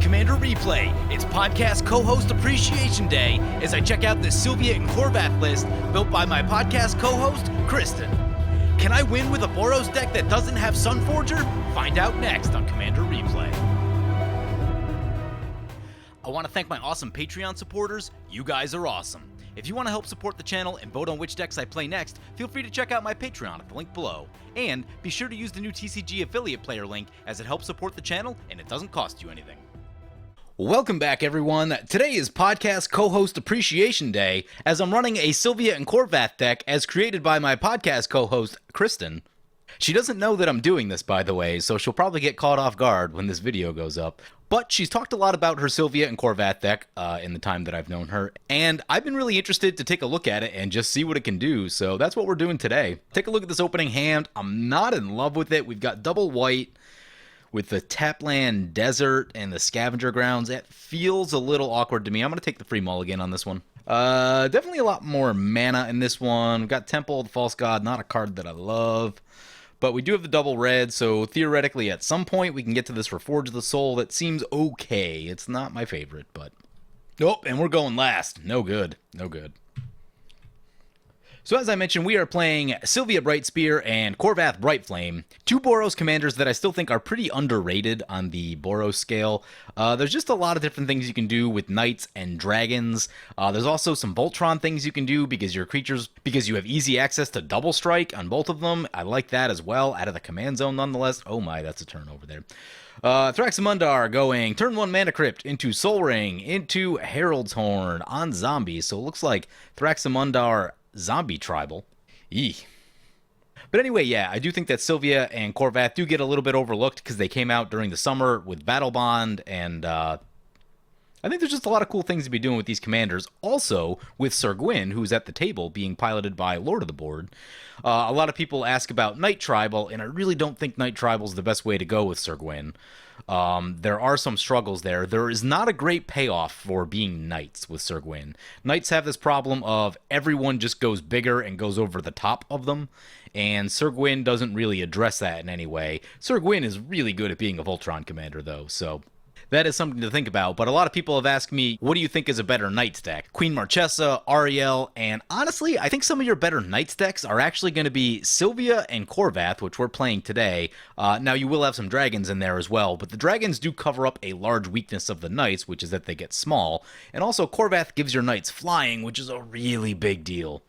Commander Replay. It's podcast co-host appreciation day as I check out this Sylvia and Khorvath list built by my podcast co-host, Kristen. Can I win with a Boros deck that doesn't have Sunforger? Find out next on Commander Replay. I want to thank my awesome Patreon supporters. You guys are awesome. If you want to help support the channel and vote on which decks I play next, feel free to check out my Patreon at the link below. And be sure to use the new TCG affiliate player link as it helps support the channel and it doesn't cost you anything. Welcome back, everyone. Today is Podcast Co-Host Appreciation Day as I'm running a Sylvia and Khorvath deck as created by my podcast co-host, Kristen. She doesn't know that I'm doing this, by the way, so she'll probably get caught off guard when this video goes up. But she's talked a lot about her Sylvia and Khorvath deck in the time that I've known her, and I've been really interested to take a look at it and just see what it can do, so that's what we're doing today. Take a look at this opening hand. I'm not in love with it. We've got double white with the Tapland Desert and the Scavenger Grounds. It feels a little awkward to me. I'm going to take the free mulligan on this one. Definitely a lot more mana in this one. We've got Temple of the False God, not a card that I love. But we do have the double red, so theoretically at some point we can get to this Reforge the Soul that seems okay. It's not my favorite, but... Oh, and we're going last. No good. No good. So as I mentioned, we are playing Sylvia Brightspear and Khorvath Brightflame, two Boros commanders that I still think are pretty underrated on the Boros scale. There's just a lot of different things you can do with knights and dragons. There's also some Voltron things you can do because you have easy access to double strike on both of them. I like that as well, out of the command zone nonetheless. Oh my, that's a turn over there. Thraximundar going turn 1 Mana Crypt into Soul Ring, into Herald's Horn on zombies. So it looks like Thraximundar zombie tribal. Eeh. But anyway, yeah, I do think that Sylvia and Khorvath do get a little bit overlooked because they came out during the summer with Battle Bond, and I think there's just a lot of cool things to be doing with these commanders. Also, with Syr Gwyn, who's at the table being piloted by Lord of the Board. A lot of people ask about Knight Tribal, and I really don't think Knight Tribal is the best way to go with Syr Gwyn. There are some struggles there. There is not a great payoff for being knights with Syr Gwyn. Knights have this problem of everyone just goes bigger and goes over the top of them, and Syr Gwyn doesn't really address that in any way. Syr Gwyn is really good at being a Voltron commander, though, so... that is something to think about, but a lot of people have asked me, what do you think is a better Knights deck? Queen Marchesa, Ariel, and honestly, I think some of your better Knights decks are actually going to be Sylvia and Khorvath, which we're playing today. Now, you will have some dragons in there as well, but the dragons do cover up a large weakness of the Knights, which is that they get small, and also Khorvath gives your Knights flying, which is a really big deal.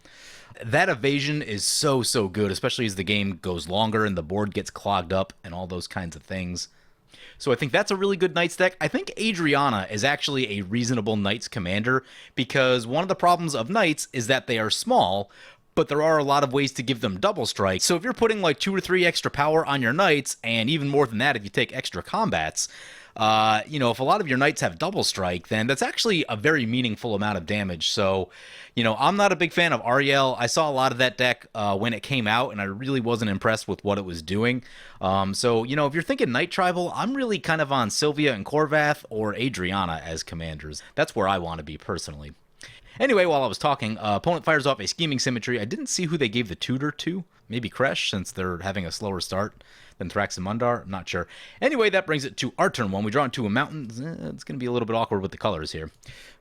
That evasion is so good, especially as the game goes longer and the board gets clogged up and all those kinds of things. So I think that's a really good Knights deck. I think Adriana is actually a reasonable Knights commander because one of the problems of Knights is that they are small, but there are a lot of ways to give them double strike. So if you're putting like 2 or 3 extra power on your Knights, and even more than that if you take extra combats, if a lot of your Knights have double strike, then that's actually a very meaningful amount of damage. So, I'm not a big fan of Ariel. I saw a lot of that deck when it came out, and I really wasn't impressed with what it was doing. So, if you're thinking Knight Tribal, I'm really kind of on Sylvia and Khorvath or Adriana as commanders. That's where I want to be personally. Anyway, while I was talking, opponent fires off a Scheming Symmetry. I didn't see who they gave the tutor to. Maybe Kresh, since they're having a slower start than Thraximundar. I'm not sure. Anyway, that brings it to our turn 1. We draw into a mountain. It's going to be a little bit awkward with the colors here.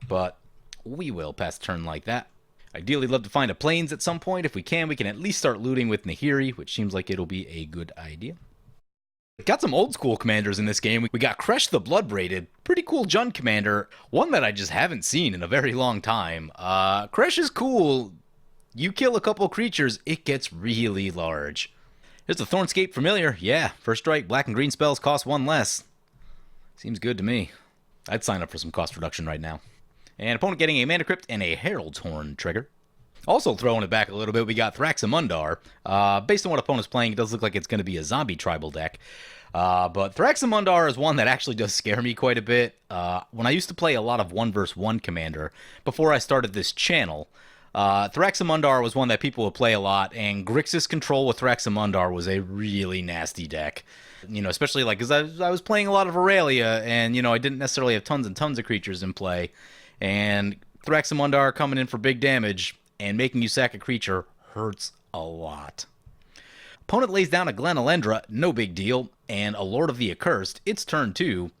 But we will pass turn like that. Ideally, love to find a plains at some point. If we can at least start looting with Nahiri, which seems like it'll be a good idea. Got some old school commanders in this game. We got Kresh the Bloodbraided. Pretty cool Jund commander. One that I just haven't seen in a very long time. Kresh is cool. You kill a couple creatures, it gets really large. Here's the Thornscape Familiar. Yeah, first strike, black and green spells cost 1 less. Seems good to me. I'd sign up for some cost reduction right now. And opponent getting a Mana Crypt and a Herald's Horn trigger. Also throwing it back a little bit, we got Thraximundar. Based on what opponent's playing, it does look like it's going to be a zombie tribal deck. But Thraximundar is one that actually does scare me quite a bit. When I used to play a lot of 1vs1 commander, before I started this channel, Thraximundar was one that people would play a lot, and Grixis Control with Thraximundar was a really nasty deck. Especially because I was playing a lot of Aurelia, and, I didn't necessarily have tons and tons of creatures in play. And Thraximundar coming in for big damage and making you sack a creature hurts a lot. Opponent lays down a Glenalendra, no big deal, and a Lord of the Accursed. It's turn 2.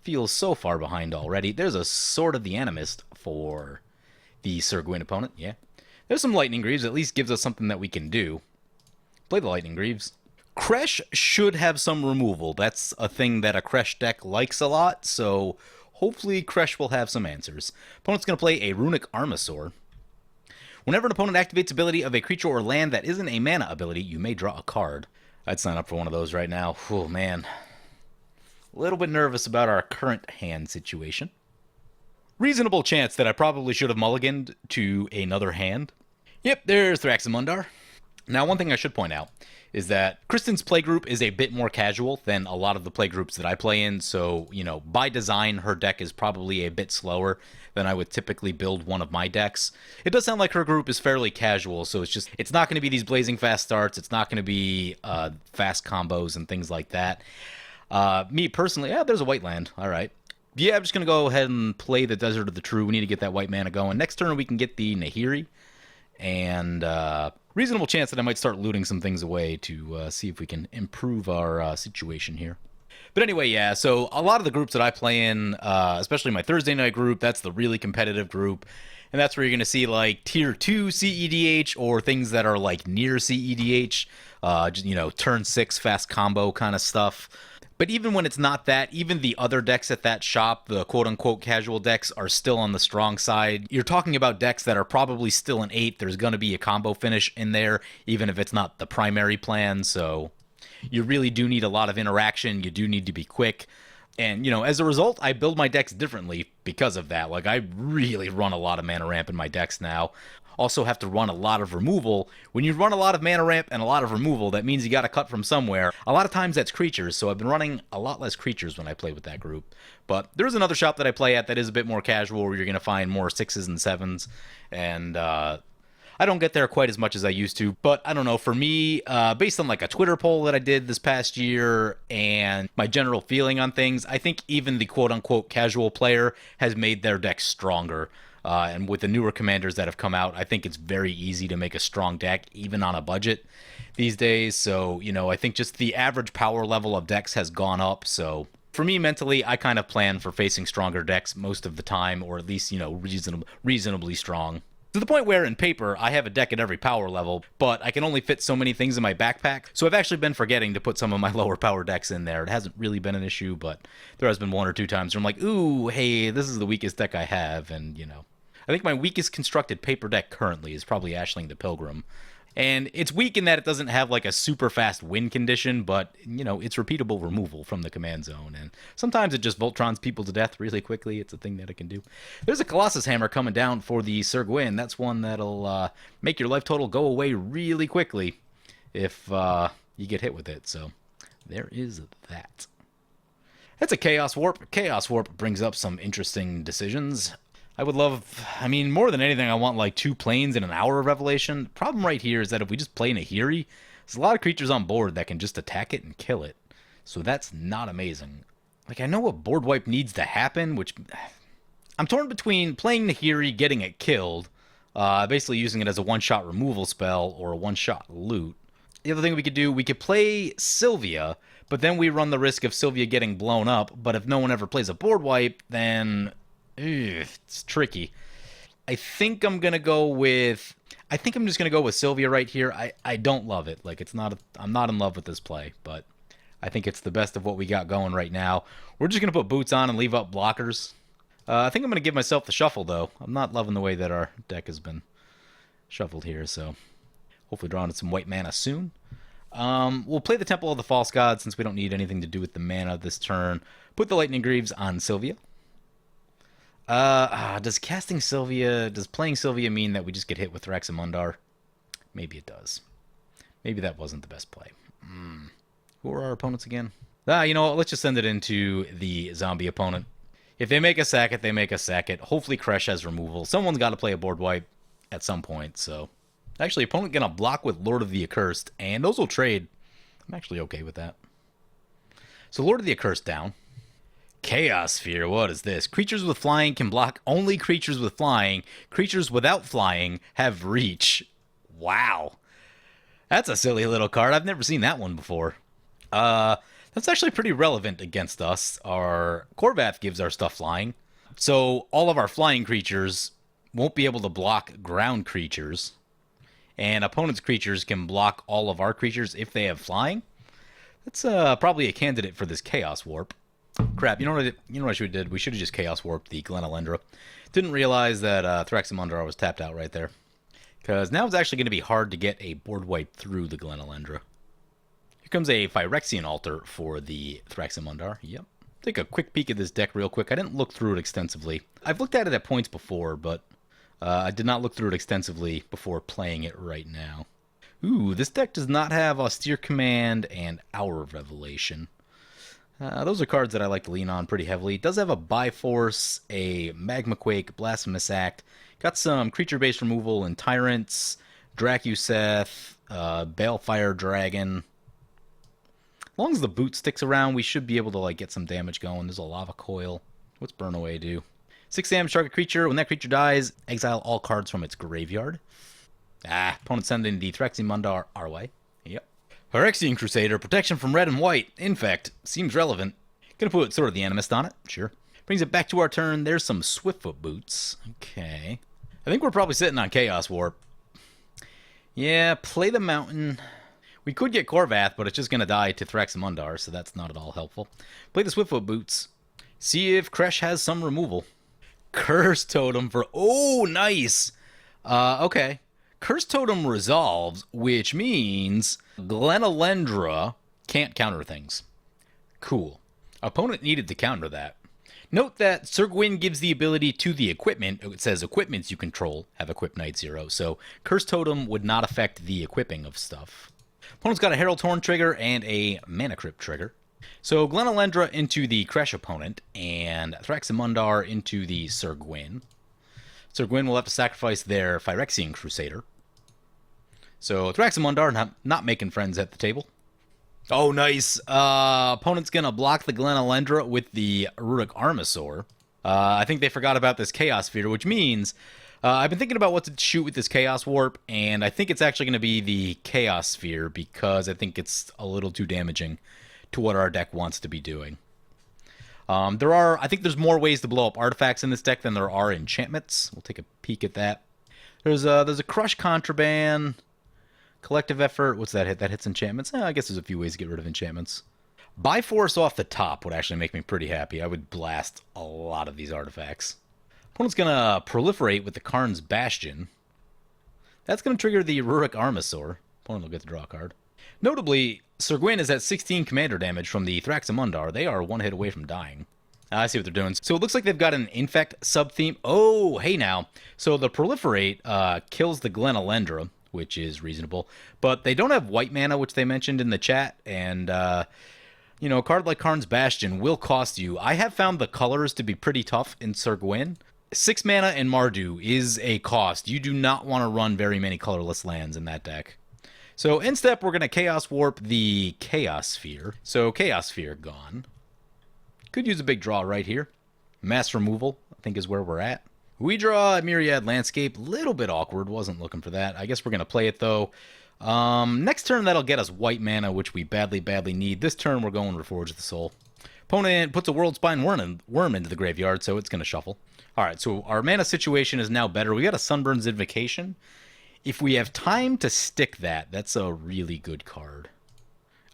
feels so far behind already. There's a Sword of the Animist for the Syr Gwyn opponent, yeah. There's some Lightning Greaves, at least gives us something that we can do. Play the Lightning Greaves. Kresh should have some removal. That's a thing that a Kresh deck likes a lot, so hopefully Kresh will have some answers. Opponent's going to play a Runic Armasaur. Whenever an opponent activates ability of a creature or land that isn't a mana ability, you may draw a card. I'd sign up for one of those right now. Oh, man. A little bit nervous about our current hand situation. Reasonable chance that I probably should have mulliganed to another hand. Yep, there's Thraximundar. Now, one thing I should point out is that Kristen's playgroup is a bit more casual than a lot of the playgroups that I play in, so, you know, by design, her deck is probably a bit slower than I would typically build one of my decks. It does sound like her group is fairly casual, so it's not going to be these blazing fast starts, it's not going to be fast combos and things like that. Me personally, yeah, there's a white land, alright. Yeah, I'm just going to go ahead and play the Desert of the True. We need to get that white mana going. Next turn we can get the Nahiri, and reasonable chance that I might start looting some things away to see if we can improve our situation here. But anyway, yeah, so a lot of the groups that I play in, especially my Thursday night group, that's the really competitive group. And that's where you're going to see, like, Tier 2 CEDH or things that are, like, near CEDH. Just, you know, turn 6 fast combo kind of stuff. But even when it's not that, even the other decks at that shop, the quote-unquote casual decks, are still on the strong side. You're talking about decks that are probably still an 8. There's going to be a combo finish in there, even if it's not the primary plan, so you really do need a lot of interaction. You do need to be quick. And, you know, as a result, I build my decks differently because of that. Like, I really run a lot of mana ramp in my decks now. Also have to run a lot of removal. When you run a lot of mana ramp and a lot of removal, that means you got to cut from somewhere. A lot of times that's creatures, so I've been running a lot less creatures when I play with that group. But there's another shop that I play at that is a bit more casual, where you're going to find more 6s and 7s, and I don't get there quite as much as I used to, but I don't know, for me, based on like a Twitter poll that I did this past year and my general feeling on things, I think even the quote-unquote casual player has made their deck stronger. And with the newer commanders that have come out, I think it's very easy to make a strong deck, even on a budget these days. So, you know, I think just the average power level of decks has gone up. So for me, mentally, I kind of plan for facing stronger decks most of the time, or at least, you know, reasonably strong. To the point where, in paper, I have a deck at every power level, but I can only fit so many things in my backpack, so I've actually been forgetting to put some of my lower power decks in there. It hasn't really been an issue, but there has been one or two times where I'm like, ooh, hey, this is the weakest deck I have, and, you know. I think my weakest constructed paper deck currently is probably Ashling the Pilgrim. And it's weak in that it doesn't have like a super fast win condition, but, you know, it's repeatable removal from the command zone. And sometimes it just Voltrons people to death really quickly. It's a thing that it can do. There's a Colossus Hammer coming down for the Syr Gwyn. That's one that'll make your life total go away really quickly if you get hit with it. So there is that. That's a Chaos Warp. Chaos Warp brings up some interesting decisions. I would love, I mean, more than anything, I want like 2 planes and an Hour of Revelation. The problem right here is that if we just play Nahiri, there's a lot of creatures on board that can just attack it and kill it. So that's not amazing. Like, I know a board wipe needs to happen, which I'm torn between playing Nahiri, getting it killed, basically using it as a one-shot removal spell or a one-shot loot. The other thing we could do, we could play Sylvia, but then we run the risk of Sylvia getting blown up. But if no one ever plays a board wipe, then it's tricky. I think I'm just gonna go with Sylvia right here. I don't love it. Like, I'm not in love with this play, but I think it's the best of what we got going right now. We're just gonna put boots on and leave up blockers. I think I'm gonna give myself the shuffle though. I'm not loving the way that our deck has been shuffled here, so hopefully drawing some white mana soon. We'll play the Temple of the False God since we don't need anything to do with the mana this turn. Put the Lightning Greaves on Sylvia. Does playing Sylvia mean that we just get hit with Thraximundar? Maybe it does. Maybe that wasn't the best play. Who are our opponents again? You know what? Let's just send it into the zombie opponent. If they make a sack it, they make a sack it. Hopefully Kresh has removal. Someone's got to play a board wipe at some point, so. Actually, opponent gonna block with Lord of the Accursed, and those will trade. I'm actually okay with that. So Lord of the Accursed down. Chaos Sphere, what is this? Creatures with flying can block only creatures with flying. Creatures without flying have reach. Wow. That's a silly little card. I've never seen that one before. That's actually pretty relevant against us. Our Khorvath gives our stuff flying. So all of our flying creatures won't be able to block ground creatures. And opponent's creatures can block all of our creatures if they have flying. That's probably a candidate for this Chaos Warp. Crap, you know what I should have did? We should have just Chaos Warped the Glenalendra. Didn't realize that Thraximundar was tapped out right there. Because now it's actually going to be hard to get a board wipe through the Glenalendra. Here comes a Phyrexian Altar for the Thraximundar. Yep. Take a quick peek at this deck real quick. I didn't look through it extensively. I've looked at it at points before, but I did not look through it extensively before playing it right now. Ooh, this deck does not have Austere Command and Hour of Revelation. Those are cards that I like to lean on pretty heavily. It does have a Biforce, a Magma Quake, Blasphemous Act. Got some creature-based removal in Tyrants, Dracuseth, Balefire Dragon. As long as the boot sticks around, we should be able to like get some damage going. There's a Lava Coil. What's Burn Away do? 6 damage target creature. When that creature dies, exile all cards from its graveyard. Opponent sending the Thraximundar our way. Yep. Phyrexian Crusader, protection from red and white. Infect. Seems relevant. Gonna put Sword of the Animist on it. Sure. Brings it back to our turn. There's some Swiftfoot Boots. Okay. I think we're probably sitting on Chaos Warp. Yeah, play the Mountain. We could get Khorvath, but it's just gonna die to Thraximundar, so that's not at all helpful. Play the Swiftfoot Boots. See if Kresh has some removal. Curse Totem for... Oh, nice! Okay. Curse Totem resolves, which means Glenalendra can't counter things. Cool. Opponent needed to counter that. Note that Syr Gwyn gives the ability to the equipment. It says equipments you control have Equip Knight 0, so Curse Totem would not affect the equipping of stuff. Opponent's got a Herald Horn trigger and a Mana Crypt trigger. So Glenalendra into the Kresh opponent, and Thraximundar into the Syr Gwyn. Syr Gwyn will have to sacrifice their Phyrexian Crusader. So Thraximundar not making friends at the table. Oh, nice. Opponent's going to block the Glenalendra with the Rurik Armasaur. I think they forgot about this Chaos Sphere, which means I've been thinking about what to shoot with this Chaos Warp, and I think it's actually going to be the Chaos Sphere because I think it's a little too damaging to what our deck wants to be doing. I think there's more ways to blow up artifacts in this deck than there are enchantments. We'll take a peek at that. There's a Crush Contraband, Collective Effort. What's that hit? That hits enchantments. I guess there's a few ways to get rid of enchantments. Biforce off the top would actually make me pretty happy. I would blast a lot of these artifacts. Opponent's going to proliferate with the Karn's Bastion. That's going to trigger the Rurik Armasaur. Opponent will get to draw a card. Notably, Syr Gwyn is at 16 commander damage from the Thraximundar. They are one hit away from dying. I see what they're doing. So it looks like they've got an Infect sub-theme. Oh, hey now. So the Proliferate kills the Glenalendra, which is reasonable. But they don't have white mana, which they mentioned in the chat. And, you know, a card like Karn's Bastion will cost you. I have found the colors to be pretty tough in Syr Gwyn. 6 mana and Mardu is a cost. You do not want to run very many colorless lands in that deck. So in step, we're going to Chaos Warp the Chaos Sphere. So Chaos Sphere gone. Could use a big draw right here. Mass removal, I think, is where we're at. We draw a Myriad Landscape. Little bit awkward. Wasn't looking for that. I guess we're going to play it, though. Next turn, that'll get us white mana, which we badly, badly need. This turn, we're going Reforge the Soul. Opponent puts a World Spine Worm into the graveyard, so it's going to shuffle. All right, so our mana situation is now better. We got a Sunburn's Invocation. If we have time to stick that, that's a really good card.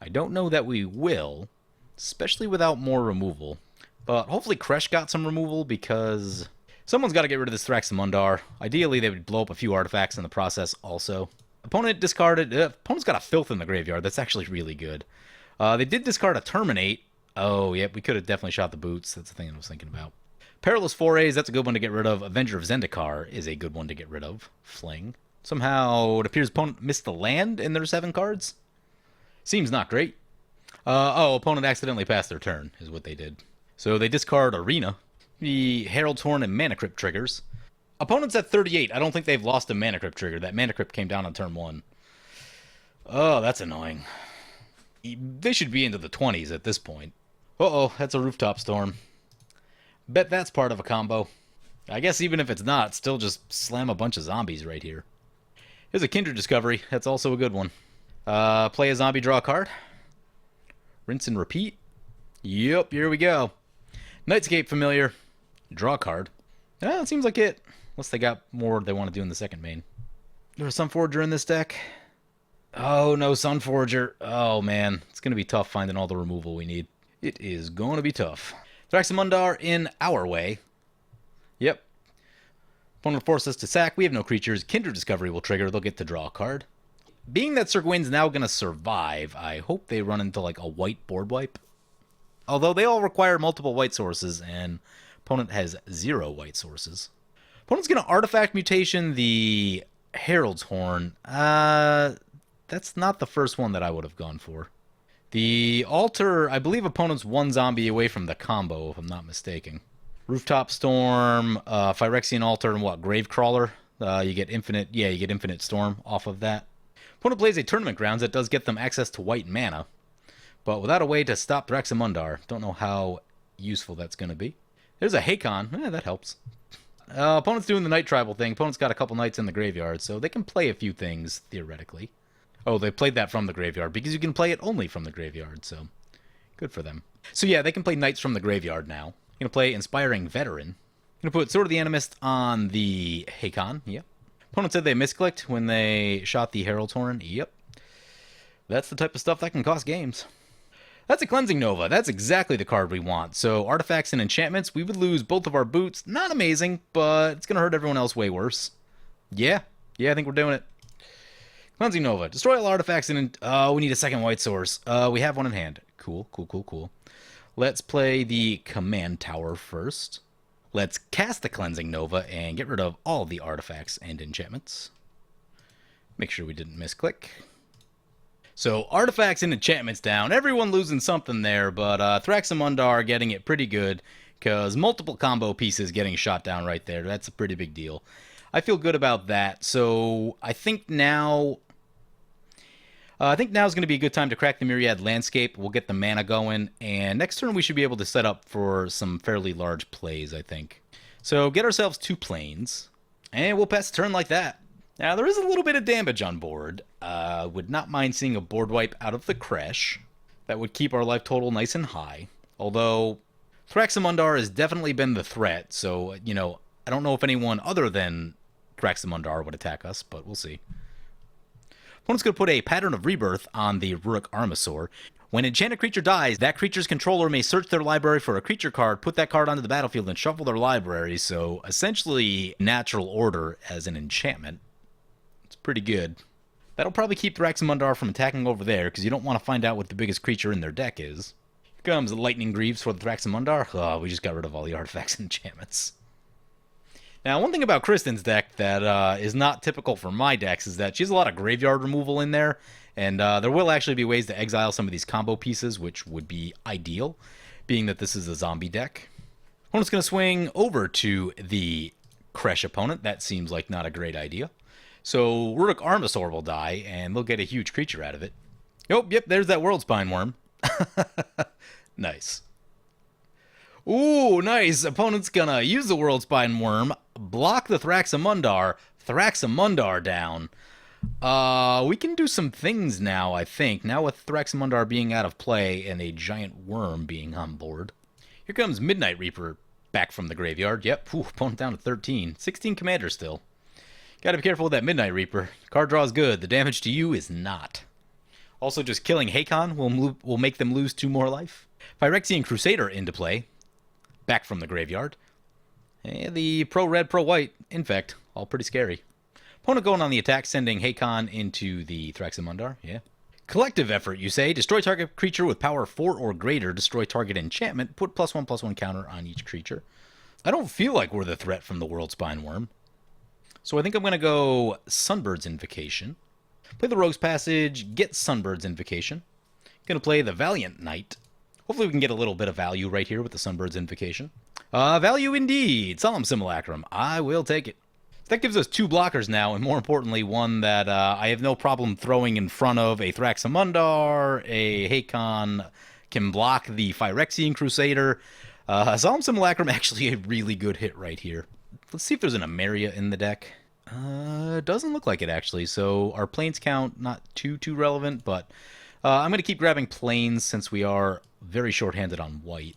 I don't know that we will, especially without more removal. But hopefully Kresh got some removal because someone's got to get rid of this Thraximundar. Ideally, they would blow up a few artifacts in the process also. Opponent discarded. Opponent's got a Filth in the graveyard. That's actually really good. They did discard a Terminate. Oh, yep, we could have definitely shot the boots. That's the thing I was thinking about. Perilous Forays, that's a good one to get rid of. Avenger of Zendikar is a good one to get rid of. Fling. Somehow, it appears opponent missed the land in their 7 cards. Seems not great. Opponent accidentally passed their turn, is what they did. So they discard Arena, the Herald's Horn and Mana Crypt triggers. Opponent's at 38. I don't think they've lost a Mana Crypt trigger. That Mana Crypt came down on turn 1. Oh, that's annoying. They should be into the 20s at this point. Uh-oh, that's a Rooftop Storm. Bet that's part of a combo. I guess even if it's not, still just slam a bunch of zombies right here. Here's a Kindred Discovery. That's also a good one. Play a zombie, draw a card. Rinse and repeat. Yep, here we go. Nightscape familiar. Draw a card. It seems like it. Unless they got more they want to do in the second main. There's a Sunforger in this deck. Oh, no Sunforger. Oh, man. It's going to be tough finding all the removal we need. It is going to be tough. Thraximundar in our way. Yep. Opponent will force us to sack. We have no creatures. Kindred Discovery will trigger. They'll get to draw a card. Being that Syr Gwyn's now going to survive, I hope they run into like a white board wipe. Although they all require multiple white sources, and opponent has 0 white sources. Opponent's going to Artifact Mutation the Herald's Horn. That's not the first one that I would have gone for. The Altar, I believe opponent's 1 zombie away from the combo, if I'm not mistaken. Rooftop Storm, Phyrexian Altar, and what, Gravecrawler? You get infinite Storm off of that. Opponent plays a Tournament Grounds that does get them access to white mana, but without a way to stop Thraximundar. Don't know how useful that's going to be. There's a Hakon. That helps. Opponent's doing the Night Tribal thing. Opponent's got a couple Knights in the graveyard, so they can play a few things, theoretically. Oh, they played that from the graveyard, because you can play it only from the graveyard, so good for them. So yeah, they can play Knights from the graveyard now. Going to play Inspiring Veteran. Going to put Sword of the Animist on the Hakon. Yep. Opponent said they misclicked when they shot the Herald's Horn. Yep. That's the type of stuff that can cost games. That's a Cleansing Nova. That's exactly the card we want. So artifacts and enchantments, we would lose both of our boots. Not amazing, but it's going to hurt everyone else way worse. Yeah, I think we're doing it. Cleansing Nova. Destroy all artifacts and... we need a second white source. We have one in hand. Cool. Let's play the Command Tower first. Let's cast the Cleansing Nova and get rid of all the artifacts and enchantments. Make sure we didn't misclick. So, artifacts and enchantments down. Everyone losing something there, but Thraximundar getting it pretty good, because multiple combo pieces getting shot down right there. That's a pretty big deal. I feel good about that. So, I think now... now's going to be a good time to crack the Myriad Landscape. We'll get the mana going, and next turn we should be able to set up for some fairly large plays, I think. So get ourselves 2 planes, and we'll pass a turn like that. Now, there is a little bit of damage on board. Would not mind seeing a board wipe out of the Kresh. That would keep our life total nice and high. Although, Thraximundar has definitely been the threat, so, I don't know if anyone other than Thraximundar would attack us, but we'll see. Opponent's going to put a Pattern of Rebirth on the Ruric Armasaur. When an enchanted creature dies, that creature's controller may search their library for a creature card, put that card onto the battlefield, and shuffle their library. So, essentially, Natural Order as an enchantment. It's pretty good. That'll probably keep Thraximundar from attacking over there, because you don't want to find out what the biggest creature in their deck is. Here comes Lightning Greaves for the Thraximundar. Oh, we just got rid of all the artifacts and enchantments. Now, one thing about Kristen's deck that is not typical for my decks is that she has a lot of graveyard removal in there, and there will actually be ways to exile some of these combo pieces, which would be ideal, being that this is a zombie deck. Opponent's going to swing over to the Kresh opponent. That seems like not a great idea. So, Ruric Armasaur will die, and they'll get a huge creature out of it. Oh, yep, there's that World Spine Worm. Nice. Ooh, nice. Opponent's gonna use the World Spine Worm, block the Thraximundar down. We can do some things now, I think. Now with Thraximundar being out of play and a giant worm being on board. Here comes Midnight Reaper back from the graveyard. Yep, opponent down to 13. 16 commanders still. Gotta be careful with that Midnight Reaper. Card draw is good. The damage to you is not. Also, just killing Hakon will make them lose 2 more life. Phyrexian Crusader into play. Back from the graveyard. And the pro-red, pro-white, Infect. All pretty scary. Opponent going on the attack, sending Hakon into the Thraximundar. Yeah. Collective effort, you say. Destroy target creature with power 4 or greater. Destroy target enchantment. Put +1/+1 counter on each creature. I don't feel like we're the threat from the World Spine Worm. So I think I'm going to go Sunbird's Invocation. Play the Rogue's Passage, get Sunbird's Invocation. Going to play the Valiant Knight. Hopefully we can get a little bit of value right here with the Sunbird's Invocation. Value indeed. Solemn Simulacrum. I will take it. So that gives us 2 blockers now, and more importantly, one that I have no problem throwing in front of a Thraximundar, a Hakon, can block the Phyrexian Crusader. Solemn Simulacrum actually a really good hit right here. Let's see if there's an Emeria in the deck. Doesn't look like it, actually. So our planes count, not too relevant, but I'm going to keep grabbing plains since we are very short-handed on white.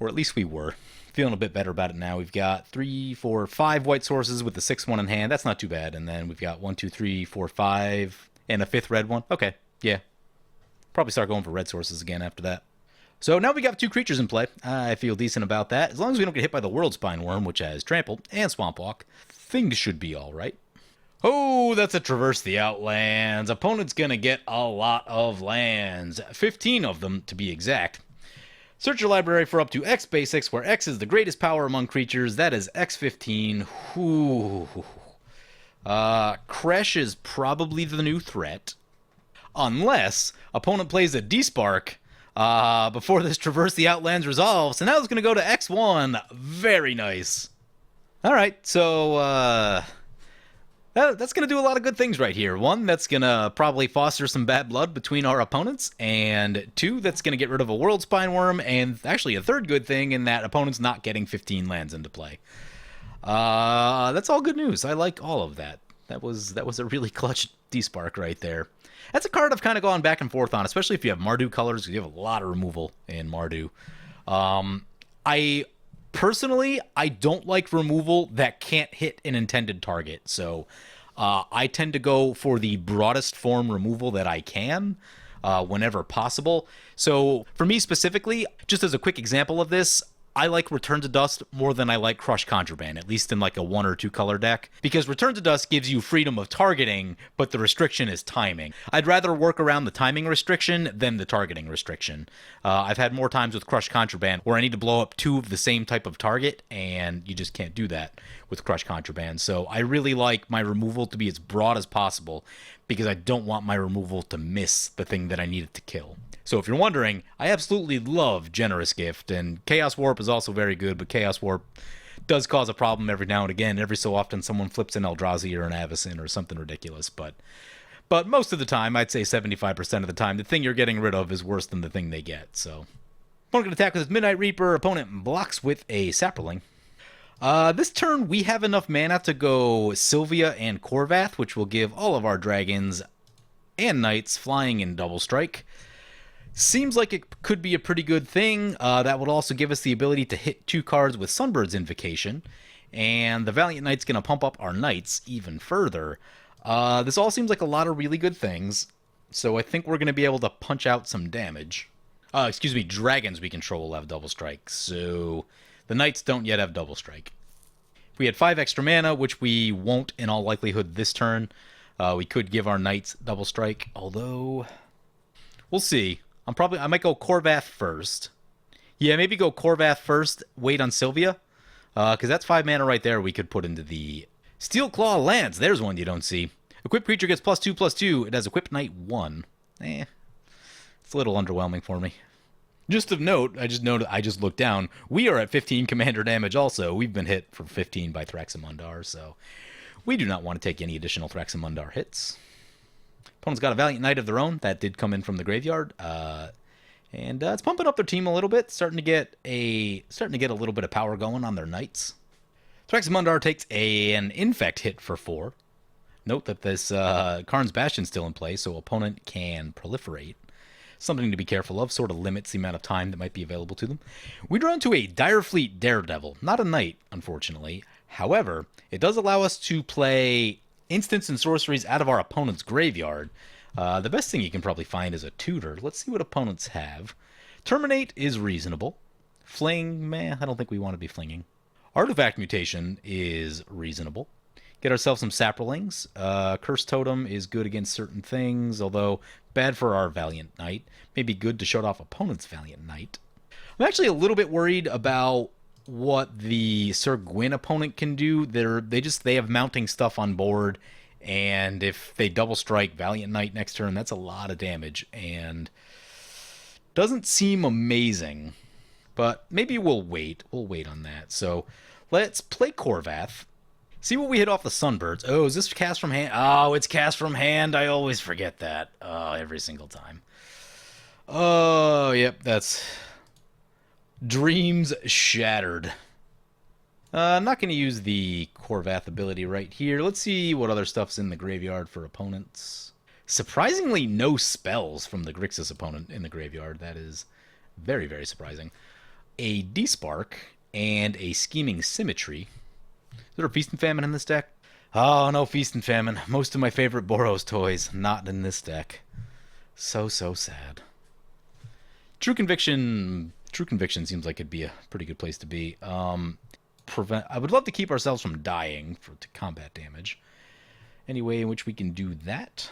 Or at least we were. Feeling a bit better about it now. We've got 3, 4, 5 white sources with the 6th one in hand. That's not too bad. And then we've got 1, 2, 3, 4, 5, and a 5th red one. Okay, yeah. Probably start going for red sources again after that. So now we got 2 creatures in play. I feel decent about that. As long as we don't get hit by the World Spine Worm, which has Trample and Swamp Walk, things should be alright. Oh, that's a Traverse the Outlands. Opponent's gonna get a lot of lands. 15 of them, to be exact. Search your library for up to X basics, where X is the greatest power among creatures. That is X15. Ooh. Kresh is probably the new threat. Unless opponent plays a D-Spark before this Traverse the Outlands resolves. So now it's going to go to X1. Very nice. Alright, so that's going to do a lot of good things right here. 1, that's going to probably foster some bad blood between our opponents. And 2, that's going to get rid of a World Spine Worm. And actually a third good thing in that opponent's not getting 15 lands into play. That's all good news. I like all of that. That was a really clutch D-Spark right there. That's a card I've kind of gone back and forth on, especially if you have Mardu colors, because you have a lot of removal in Mardu. Personally, I don't like removal that can't hit an intended target, so I tend to go for the broadest form removal that I can whenever possible. So for me specifically, just as a quick example of this, I like Return to Dust more than I like Crush Contraband, at least in like a 1 or 2 color deck, because Return to Dust gives you freedom of targeting, but the restriction is timing. I'd rather work around the timing restriction than the targeting restriction. I've had more times with Crush Contraband where I need to blow up 2 of the same type of target, and you just can't do that with Crush Contraband. So I really like my removal to be as broad as possible, because I don't want my removal to miss the thing that I need it to kill. So if you're wondering, I absolutely love Generous Gift, and Chaos Warp is also very good, but Chaos Warp does cause a problem every now and again. Every so often someone flips an Eldrazi or an Avacyn or something ridiculous, but most of the time, I'd say 75% of the time, the thing you're getting rid of is worse than the thing they get. So opponent can attack with his Midnight Reaper, opponent blocks with a Saproling. This turn, we have enough mana to go Sylvia and Khorvath, which will give all of our dragons and knights flying in double strike. Seems like it could be a pretty good thing. That would also give us the ability to hit 2 cards with Sunbird's Invocation. And the Valiant Knight's going to pump up our knights even further. This all seems like a lot of really good things. So I think we're going to be able to punch out some damage. Dragons we control will have double strike. So the knights don't yet have double strike. If we had 5 extra mana, which we won't in all likelihood this turn, we could give our knights double strike. Although, we'll see. I might go Khorvath first. Yeah, maybe go Khorvath first, wait on Sylvia. Because that's 5 mana right there we could put into the Steel Claw Lance. There's one you don't see. Equipped creature gets +2/+2. It has Equipped Knight 1. It's a little underwhelming for me. Just of note, I just looked down. We are at 15 commander damage also. We've been hit for 15 by Thraximundar, so we do not want to take any additional Thraximundar hits. Opponent's got a Valiant Knight of their own. That did come in from the graveyard. And it's pumping up their team a little bit, starting to get a little bit of power going on their knights. Thraximundar takes an Infect hit for 4. Note that this Karn's Bastion's still in play, so opponent can proliferate. Something to be careful of, sort of limits the amount of time that might be available to them. We draw into a Direfleet Daredevil, not a knight, unfortunately. However, it does allow us to play instants and sorceries out of our opponent's graveyard. The best thing you can probably find is a tutor. Let's see what opponents have. Terminate is reasonable. Fling, meh, I don't think we want to be flinging. Artifact Mutation is reasonable. Get ourselves some Saprolings. Curse Totem is good against certain things, although bad for our Valiant Knight. Maybe good to shut off opponent's Valiant Knight. I'm actually a little bit worried about what the Syr Gwyn opponent can do. They have mounting stuff on board, and if they double strike Valiant Knight next turn, that's a lot of damage, and doesn't seem amazing. But maybe we'll wait. We'll wait on that. So let's play Khorvath. See what we hit off the Sunbirds. Oh, is this cast from hand? Oh, it's cast from hand. I always forget that. Every single time. Oh, yep, that's Dreams Shattered. I'm not going to use the Khorvath ability right here. Let's see what other stuff's in the graveyard for opponents. Surprisingly, no spells from the Grixis opponent in the graveyard. That is very, very surprising. A D-Spark and a Scheming Symmetry. Is there a Feast and Famine in this deck? Oh, no Feast and Famine. Most of my favorite Boros toys, not in this deck. So sad. True Conviction seems like it'd be a pretty good place to be. I would love to keep ourselves from dying to combat damage. Any way in which we can do that?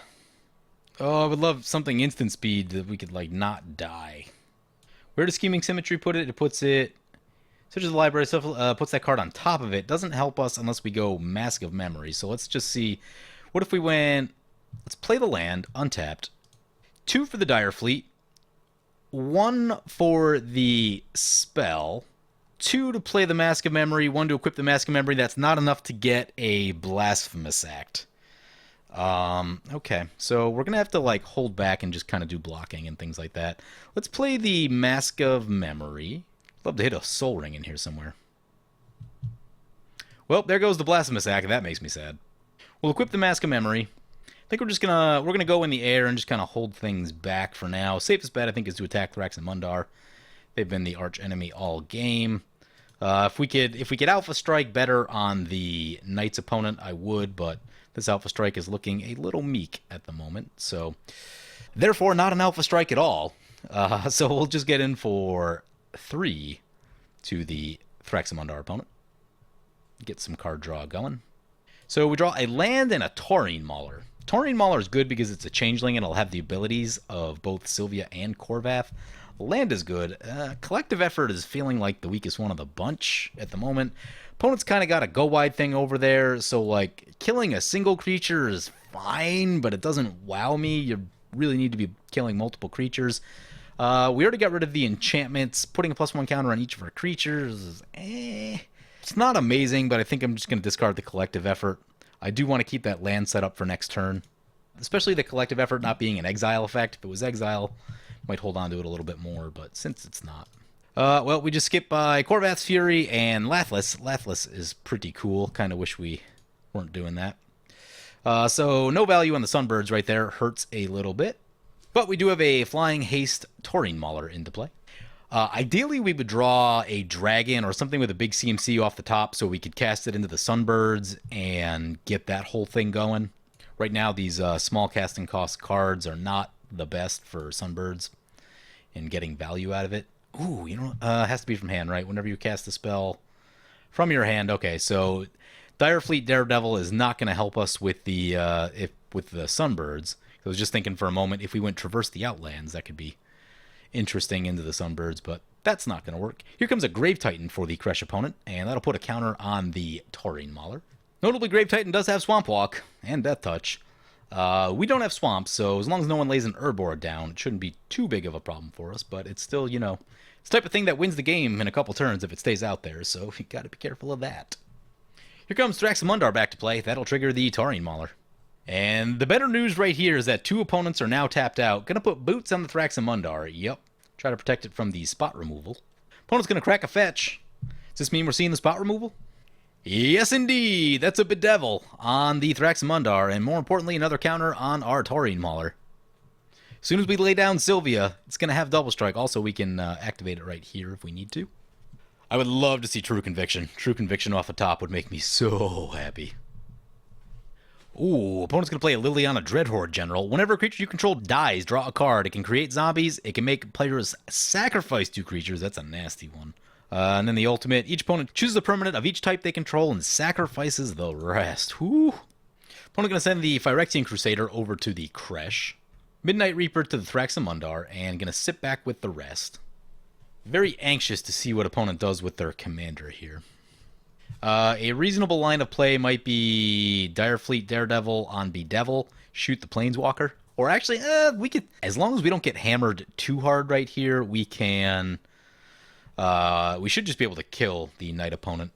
Oh, I would love something instant speed that we could, like, not die. Where does Scheming Symmetry put it? It puts it... Such as the library stuff, puts that card on top of it. Doesn't help us unless we go Mask of Memory. So let's just see. What if we went... Let's play the land, untapped. 2 for the Dire Fleet. 1 for the spell. 2 to play the Mask of Memory. 1 to equip the Mask of Memory. That's not enough to get a Blasphemous Act. Okay, so we're gonna have to, like, hold back and just kind of do blocking and things like that. Let's play the Mask of Memory. Love to hit a Soul Ring in here somewhere. Well, there goes the Blasphemous Act. That makes me sad. We'll equip the Mask of Memory. I think we're gonna go in the air and just kind of hold things back for now. Safest bet, I think, is to attack Thraximundar. They've been the arch enemy all game. If we could Alpha Strike better on the Knight's opponent, I would, but this Alpha Strike is looking a little meek at the moment, so therefore not an Alpha Strike at all. So we'll just get in for 3 to the Thraximundar opponent. Get some card draw going. So we draw a land and a Taurine Mauler. Taurine Mauler is good because it's a changeling and it'll have the abilities of both Sylvia and Khorvath. Land is good. Collective Effort is feeling like the weakest one of the bunch at the moment. Opponent's kind of got a go-wide thing over there, so, like, killing a single creature is fine, but it doesn't wow me. You really need to be killing multiple creatures. We already got rid of the enchantments. Putting a +1 counter on each of our creatures, it's not amazing, but I think I'm just going to discard the Collective Effort. I do want to keep that land set up for next turn, especially the Collective Effort not being an exile effect. If it was exile, might hold on to it a little bit more, but since it's not. Well, we just skipped by Khorvath's Fury and Lathless. Lathless is pretty cool. Kind of wish we weren't doing that. So no value on the Sunbirds right there. Hurts a little bit. But we do have a Flying Haste Taurine Mauler into play. Ideally, we would draw a dragon or something with a big CMC off the top so we could cast it into the Sunbirds and get that whole thing going. Right now, these small casting cost cards are not the best for Sunbirds and getting value out of it. Ooh, you know, it has to be from hand, right? Whenever you cast a spell from your hand. Okay, so Dire Fleet Daredevil is not going to help us with the Sunbirds. I was just thinking for a moment, if we went Traverse the Outlands, that could be interesting into the Sunbirds, but that's not going to work. Here comes a Grave Titan for the Kresh opponent, and that'll put a counter on the Taurine Mauler. Notably, Grave Titan does have Swamp Walk and Death Touch. We don't have Swamp, so as long as no one lays an Urborg down, it shouldn't be too big of a problem for us, but it's still, you know, it's the type of thing that wins the game in a couple turns if it stays out there, so you got to be careful of that. Here comes Thraximundar back to play. That'll trigger the Taurine Mauler. And the better news right here is that 2 opponents are now tapped out. Gonna put boots on the Thraximundar. Yep. Try to protect it from the spot removal. Opponent's gonna crack a fetch. Does this mean we're seeing the spot removal? Yes, indeed. That's a Bedevil on the Thraximundar, and more importantly, another counter on our Taurine Mauler. As soon as we lay down Sylvia, it's going to have Double Strike. Also, we can activate it right here if we need to. I would love to see True Conviction. True Conviction off the top would make me so happy. Ooh, opponent's going to play a Liliana Dreadhorde General. Whenever a creature you control dies, draw a card. It can create zombies. It can make players sacrifice 2 creatures. That's a nasty one. And then the ultimate. Each opponent chooses a permanent of each type they control and sacrifices the rest. Whoo! Opponent going to send the Phyrexian Crusader over to the Kresh. Midnight Reaper to the Thraximundar, and going to sit back with the rest. Very anxious to see what opponent does with their commander here. A reasonable line of play might be Dire Fleet Daredevil on Bedevil, shoot the Planeswalker. Or actually, we could, as long as we don't get hammered too hard right here, we can, we should just be able to kill the Knight opponent.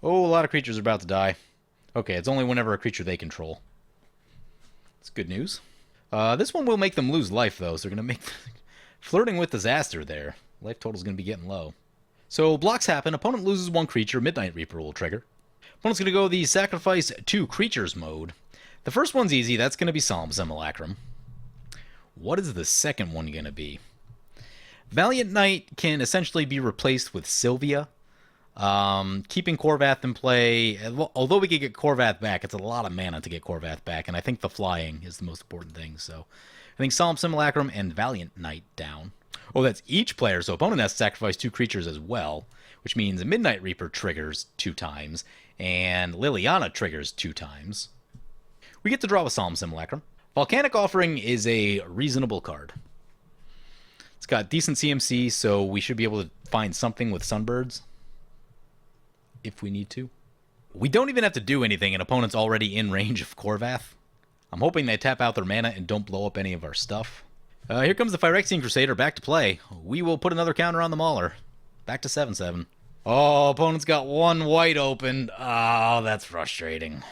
Oh, a lot of creatures are about to die. Okay, it's only whenever a creature they control. That's good news. This one will make them lose life, though, so they're going to make flirting with disaster there. Life total's going to be getting low. So, blocks happen. Opponent loses 1 creature. Midnight Reaper will trigger. Opponent's going to go the Sacrifice 2 Creatures mode. The first one's easy. That's going to be Solemn Simulacrum. What is the second one going to be? Valiant Knight can essentially be replaced with Sylvia. Keeping Khorvath in play, although we could get Khorvath back, it's a lot of mana to get Khorvath back, and I think the flying is the most important thing. So I think Solemn Simulacrum and Valiant Knight down. Oh, that's each player, so opponent has to sacrifice 2 creatures as well, which means Midnight Reaper triggers 2 times, and Liliana triggers 2 times. We get to draw with Solemn Simulacrum. Volcanic Offering is a reasonable card. It's got decent CMC, so we should be able to find something with Sunbirds if we need to. We don't even have to do anything, and opponent's already in range of Khorvath. I'm hoping they tap out their mana and don't blow up any of our stuff. Here comes the Phyrexian Crusader back to play. We will put another counter on the Mauler. Back to 7/7. Oh, opponent's got 1 white open. Oh, that's frustrating.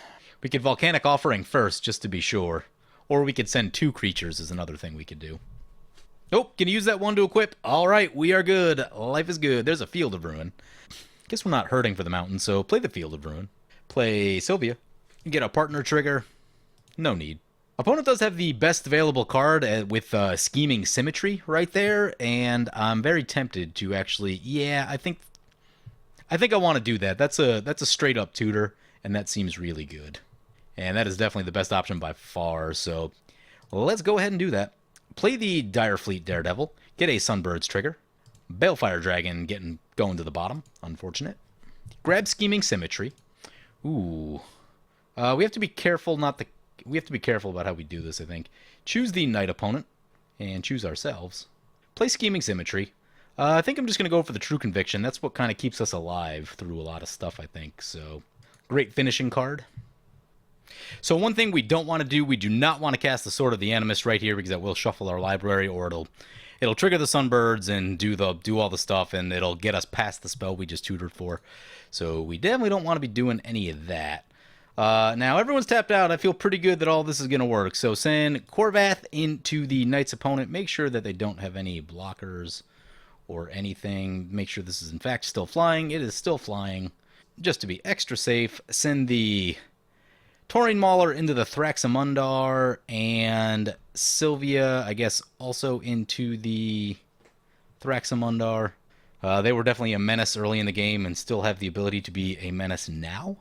We could Volcanic Offering first, just to be sure. Or we could send 2 creatures is another thing we could do. Oh, can you use that 1 to equip? All right, we are good. Life is good. There's a Field of Ruin. Guess we're not hurting for the mountain, so play the Field of Ruin. Play Sylvia. Get a partner trigger. No need. Opponent does have the best available card with Scheming Symmetry right there, and I'm very tempted to actually, yeah, I think I want to do that. That's a straight up tutor, and that seems really good. And that is definitely the best option by far, so let's go ahead and do that. Play the Direfleet Daredevil, get a Sunbirds trigger. Balefire Dragon going to the bottom. Unfortunate. Grab Scheming Symmetry. Ooh. We have to be careful we have to be careful about how we do this, I think. Choose the Knight opponent and choose ourselves. Play Scheming Symmetry. I think I'm just going to go for the True Conviction. That's what kind of keeps us alive through a lot of stuff, I think. So, great finishing card. So one thing we don't want to do, we do not want to cast the Sword of the Animus right here because that will shuffle our library, or it'll trigger the Sunbirds and do all the stuff, and it'll get us past the spell we just tutored for. So we definitely don't want to be doing any of that. Now everyone's tapped out. I feel pretty good that all this is going to work. So send Khorvath into the Knight's opponent. Make sure that they don't have any blockers or anything. Make sure this is in fact still flying. It is still flying. Just to be extra safe, send the Taurine Mauler into the Thraximundar, and Sylvia, I guess, also into the Thraximundar. They were definitely a menace early in the game and still have the ability to be a menace now.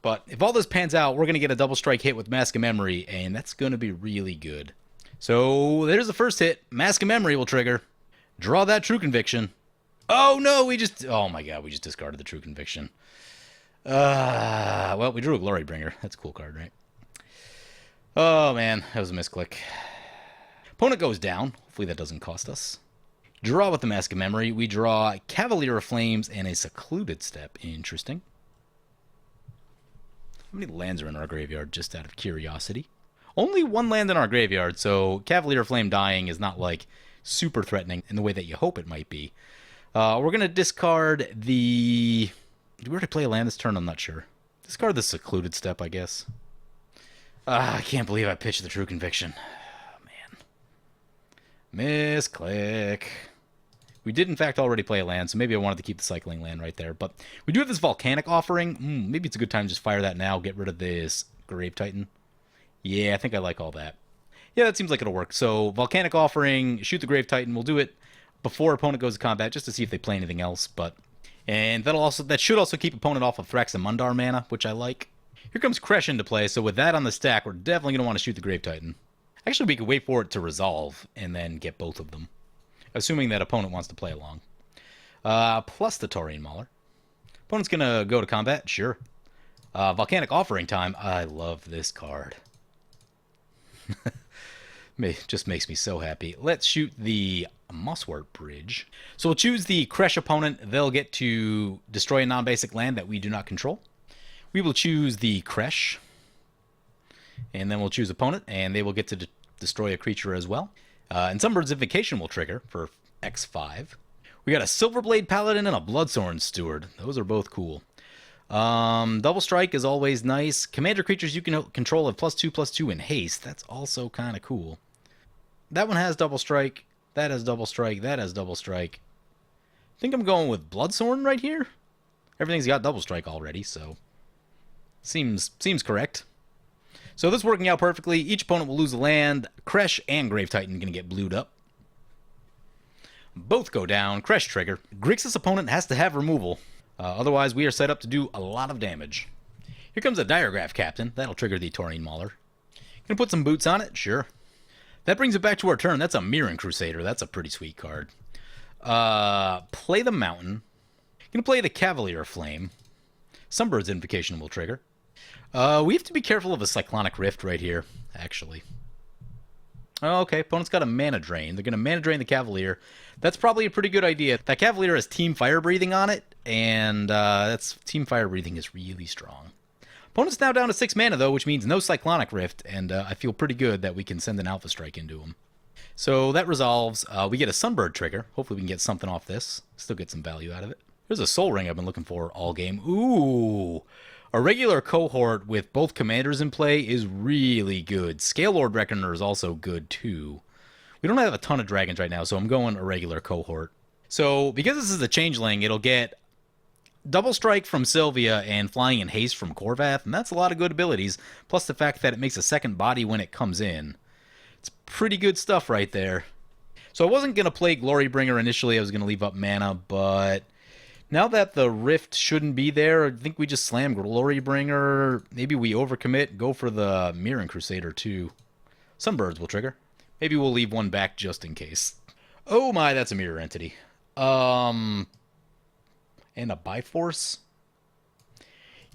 But if all this pans out, we're going to get a double strike hit with Mask of Memory, and that's going to be really good. So there's the first hit. Mask of Memory will trigger. Draw that True Conviction. Oh no, oh my god, we just discarded the True Conviction. Well, we drew a Glorybringer. That's a cool card, right? Oh, man. That was a misclick. Opponent goes down. Hopefully that doesn't cost us. Draw with the Mask of Memory. We draw Cavalier of Flames and a Secluded Step. Interesting. How many lands are in our graveyard, just out of curiosity? Only 1 land in our graveyard, so Cavalier of Flame dying is not, like, super threatening in the way that you hope it might be. We're going to discard the... Did we already play a land this turn? I'm not sure. Discard the Secluded Step, I guess. I can't believe I pitched the True Conviction. Oh, man. Misclick. We did, in fact, already play a land, so maybe I wanted to keep the cycling land right there. But we do have this Volcanic Offering. Maybe it's a good time to just fire that now, get rid of this Grave Titan. Yeah, I think I like all that. Yeah, that seems like it'll work. So, Volcanic Offering, shoot the Grave Titan. We'll do it before opponent goes to combat, just to see if they play anything else, but... And that should also keep opponent off of Thraximundar mana, which I like. Here comes Kresh into play, so with that on the stack, we're definitely going to want to shoot the Grave Titan. Actually, we could wait for it to resolve, and then get both of them. Assuming that opponent wants to play along. Plus the Taurine Mauler. Opponent's going to go to combat? Sure. Volcanic Offering time. I love this card. Just makes me so happy. Let's shoot the Mosswort Bridge. So we'll choose the Kresh opponent. They'll get to destroy a non-basic land that we do not control. We will choose the Kresh. And then we'll choose opponent, and they will get to destroy a creature as well. And Sunbird's Invocation will trigger for X5. We got a Silverblade Paladin and a Bloodthorn Steward. Those are both cool. Double Strike is always nice. Commander creatures you can control have +2/+2 in haste. That's also kind of cool. That one has Double Strike. That has Double Strike. That has Double Strike. I think I'm going with Bloodthorn right here. Everything's got Double Strike already, so seems correct. So this working out perfectly. Each opponent will lose a land. Kresh and Grave Titan going to get blued up. Both go down. Kresh trigger. Grixis opponent has to have removal. Otherwise, we are set up to do a lot of damage. Here comes a Diregraph Captain. That'll trigger the Taurine Mauler. Gonna put some boots on it? Sure. That brings it back to our turn. That's a Mirren Crusader. That's a pretty sweet card. Play the Mountain. Gonna play the Cavalier Flame. Sunbird's Invocation will trigger. We have to be careful of a Cyclonic Rift right here, actually. Oh, okay, opponent's got a Mana Drain. They're going to Mana Drain the Cavalier. That's probably a pretty good idea. That Cavalier has Team Fire Breathing on it, and that's Team Fire Breathing is really strong. Opponent's now down to 6 mana, though, which means no Cyclonic Rift, and I feel pretty good that we can send an Alpha Strike into him. So that resolves. We get a Sunbird trigger. Hopefully we can get something off this. Still get some value out of it. There's a Soul Ring I've been looking for all game. Ooh! A regular cohort with both commanders in play is really good. Scale Lord Reckoner is also good, too. We don't have a ton of dragons right now, so I'm going a regular cohort. So, because this is a changeling, it'll get Double Strike from Sylvia and Flying and Haste from Khorvath, and that's a lot of good abilities, plus the fact that it makes a second body when it comes in. It's pretty good stuff right there. So I wasn't going to play Glorybringer initially, I was going to leave up mana, but now that the Rift shouldn't be there, I think we just slam Glorybringer. Maybe we overcommit, go for the Mirren Crusader too. Sunbirds will trigger. Maybe we'll leave one back just in case. Oh my, that's a mirror entity. And a Biforce.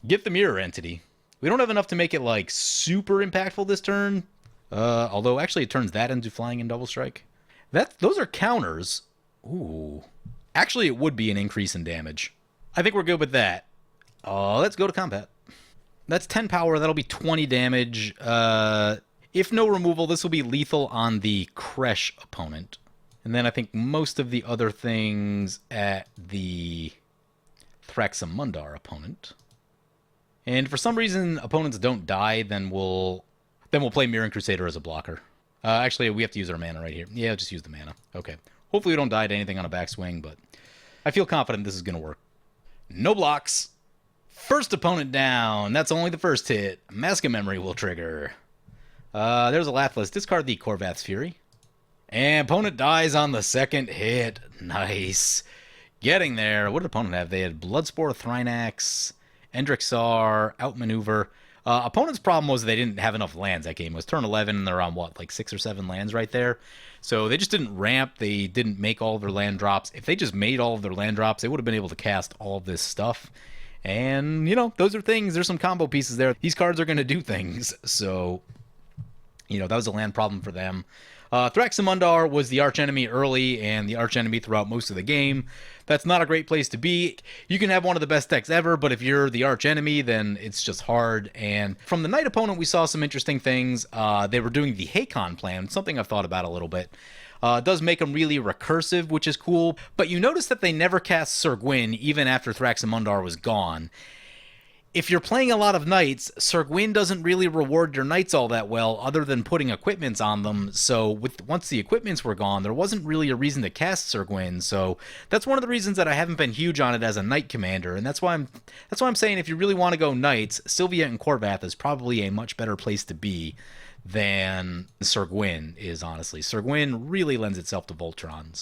Get the mirror entity. We don't have enough to make it like super impactful this turn. Although actually it turns that into Flying and Double Strike. Those are counters. Ooh. Actually, it would be an increase in damage. I think we're good with that. Let's go to combat. That's 10 power. That'll be 20 damage. If no removal, this will be lethal on the Kresh opponent. And then I think most of the other things at the Thraximundar opponent. And for some reason, opponents don't die, then we'll play Mirren Crusader as a blocker. Actually, we have to use our mana right here. Yeah, just use the mana. Okay. Hopefully we don't die to anything on a backswing, but I feel confident this is going to work. No blocks. First opponent down. That's only the first hit. Mask of Memory will trigger. There's a Lathliss. Discard the Khorvath's Fury. And opponent dies on the second hit. Nice. Getting there. What did opponent have? They had Bloodspore, Thrinax, Endrixar, Outmaneuver. Opponent's problem was they didn't have enough lands that game. It was turn 11, and they're on, what, like 6 or 7 lands right there? So they just didn't ramp. They didn't make all of their land drops. If they just made all of their land drops, they would have been able to cast all of this stuff. And, you know, those are things. There's some combo pieces there. These cards are going to do things. So, you know, that was a land problem for them. Thraximundar was the archenemy early and the archenemy throughout most of the game. That's not a great place to be. You can have one of the best decks ever, but if you're the archenemy, then it's just hard. And from the Knight opponent, we saw some interesting things. They were doing the Hakon plan, something I've thought about a little bit. It does make them really recursive, which is cool. But you notice that they never cast Syr Gwyn, even after Thraximundar was gone. If you're playing a lot of Knights, Syr Gwyn doesn't really reward your Knights all that well, other than putting equipments on them. So once the equipments were gone, there wasn't really a reason to cast Syr Gwyn. So that's one of the reasons that I haven't been huge on it as a Knight commander, and that's why I'm saying if you really want to go Knights, Sylvia and Khorvath is probably a much better place to be than Syr Gwyn is, honestly. Syr Gwyn really lends itself to Voltron,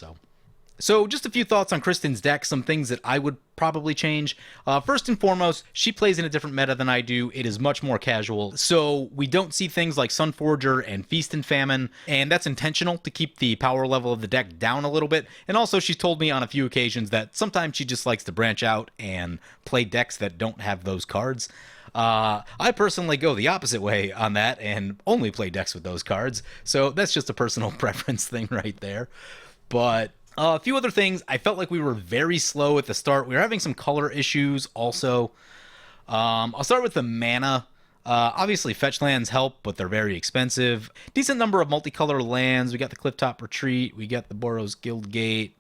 So just a few thoughts on Kristen's deck, some things that I would probably change. First and foremost, she plays in a different meta than I do. It is much more casual. So we don't see things like Sunforger and Feast and Famine, and that's intentional to keep the power level of the deck down a little bit. And also she's told me on a few occasions that sometimes she just likes to branch out and play decks that don't have those cards. I personally go the opposite way on that and only play decks with those cards. So that's just a personal preference thing right there. But a few other things. I felt like we were very slow at the start. We were having some color issues also. I'll start with the mana. Obviously, fetch lands help, but they're very expensive. Decent number of multicolor lands. We got the Clifftop Retreat. We got the Boros Guildgate.